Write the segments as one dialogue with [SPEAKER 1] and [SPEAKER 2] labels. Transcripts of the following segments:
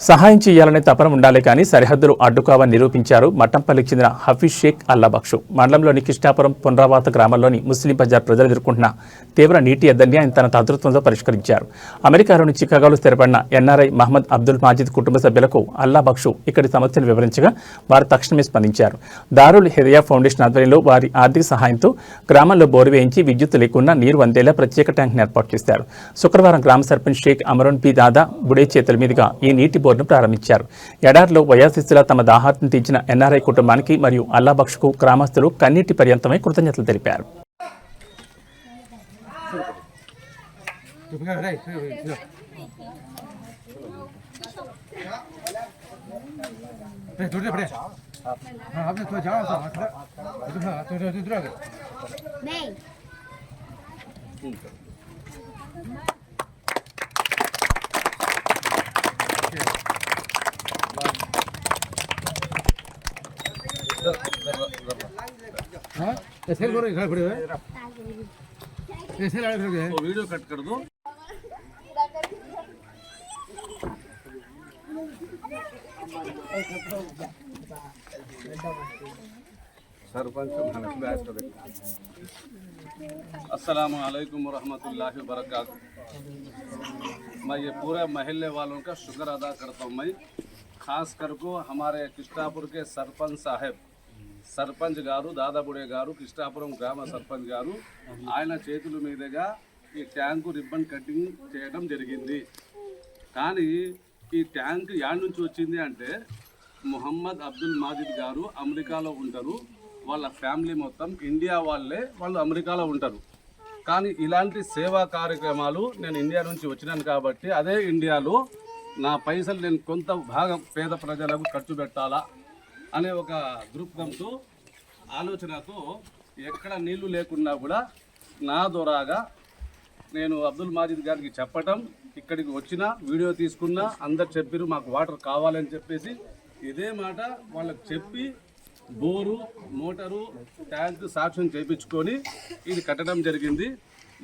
[SPEAKER 1] సహాయం చేయాలనే తపన ఉండాలి కానీ సరిహద్దులు అడ్డుకావని నిరూపించారు మట్టంపల్లికి చెందిన హఫీజ్ షేక్ అల్లాబక్షు. మండలంలోని కిష్టాపురం పునరావాత గ్రామంలోని ముస్లిం బజార్ ప్రజలు ఎదుర్కొంటున్న తీవ్ర నీటి ఎద్దడిని ఆయన తన తదృత్వంతో పరిష్కరించారు. అమెరికాలోని చికాగోలో స్థిరపడిన ఎన్ఆర్ఐ మహమ్మద్ అబ్దుల్ మాజిద్ కుటుంబ సభ్యులకు అల్లాబక్షు ఇక్కడి సమస్యను వివరించగా వారు తక్షణమే స్పందించారు. దారుల్ హిదయా ఫౌండేషన్ ఆధ్వర్యంలో వారి ఆర్థిక సహాయంతో గ్రామంలో బోరు వేయించి విద్యుత్ లేకుండా నీరు అందేలా ప్రత్యేక ట్యాంక్ను ఏర్పాటు చేశారు. శుక్రవారం గ్రామ సర్పంచ్ షేక్ అమరోన్ పి దాదా బుడే చేతుల మీదుగా ఈ నీటి బోర్డును ప్రారంభించారు. ఎడారిలో వయాశిస్తులా తమ దాహార్తిని తీర్చిన ఎన్ఆర్ఐ కుటుంబానికి మరియు అల్లాబక్షుకు గ్రామస్తులు కన్నీటి పర్యంతమై కృతజ్ఞతలు తెలిపారు.
[SPEAKER 2] वीडियो कट कर दो। सरपंच अस्सलामु अलैकुम वरहमतुल्लाहि वबरकातुहू। मैं ये पूरे महल्ले वालों का शुक्र अदा करता हूँ। मैं खास कर को हमारे किष्टापुर के सरपंच साहब సర్పంచ్ గారు దాదాబుడే గారు కిష్టాపురం గ్రామ సర్పంచ్ గారు ఆయన చేతుల మీదుగా ఈ ట్యాంకు రిబ్బన్ కటింగ్ చేయడం జరిగింది. కానీ ఈ ట్యాంక్ యాడ్ నుంచి వచ్చింది అంటే మొహమ్మద్ అబ్దుల్ మాజిద్ గారు అమెరికాలో ఉంటారు. వాళ్ళ ఫ్యామిలీ మొత్తం ఇండియా వాళ్ళు అమెరికాలో ఉంటారు. కానీ ఇలాంటి సేవా కార్యక్రమాలు నేను ఇండియా నుంచి వచ్చినాను కాబట్టి అదే ఇండియాలో నా పైసలు నేను కొంత భాగం పేద ప్రజలకు ఖర్చు పెట్టాలా అనే ఒక దృక్పథంతో ఆలోచనతో ఎక్కడ నీళ్లు లేకున్నా కూడా నా ద్వారాగా నేను అబ్దుల్ మాజిద్ గారికి చెప్పటం, ఇక్కడికి వచ్చిన వీడియో తీసుకున్నా, అందరు చెప్పారు మాకు వాటర్ కావాలని చెప్పేసి ఇదే మాట వాళ్ళకి చెప్పి బోరు మోటారు ట్యాంక్ సాక్ష్యం చేయించుకొని ఇది కట్టడం జరిగింది.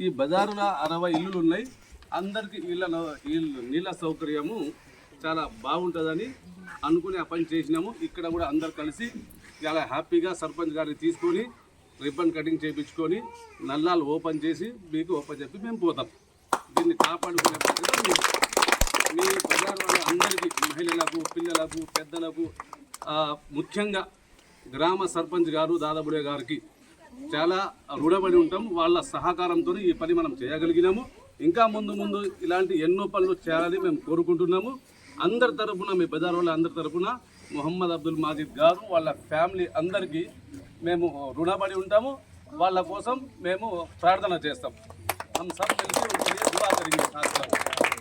[SPEAKER 2] ఈ బజారులో 60 ఇల్లులు ఉన్నాయి. అందరికీ నీళ్ళ సౌకర్యము చాలా బాగుంటుందని అనుకుని ఆ పని చేసినాము. ఇక్కడ కూడా అందరు కలిసి చాలా హ్యాపీగా సర్పంచ్ గారిని తీసుకొని రిబ్బన్ కటింగ్ చేయించుకొని నల్లాలు ఓపెన్ చేసి మీకు ఓపెన్ చెప్పి మేము పోతాం. దీన్ని కాపాడుకునే బాధ్యత మీ బజార్ వాళ్ళ అందరికీ, మహిళలకు, పిల్లలకు, పెద్దలకు, ముఖ్యంగా గ్రామ సర్పంచ్ గారు దాదాబుడే గారికి చాలా రుణపడి ఉంటాం. వాళ్ళ సహకారంతో ఈ పని మనం చేయగలిగినాము. ఇంకా ముందు ఇలాంటి ఎన్నో పనులు చేయాలని మేము కోరుకుంటున్నాము. అందరి తరపున, మీ బజార్ వాళ్ళ అందరి తరపున మొహమ్మద్ అబ్దుల్ మాజిద్ గారు వాళ్ళ ఫ్యామిలీ అందరికీ మేము రుణపడి ఉంటాము. వాళ్ళ కోసం మేము ప్రార్థన చేస్తాం. हम सब मिलकर उनके लिए दुआ करेंगे।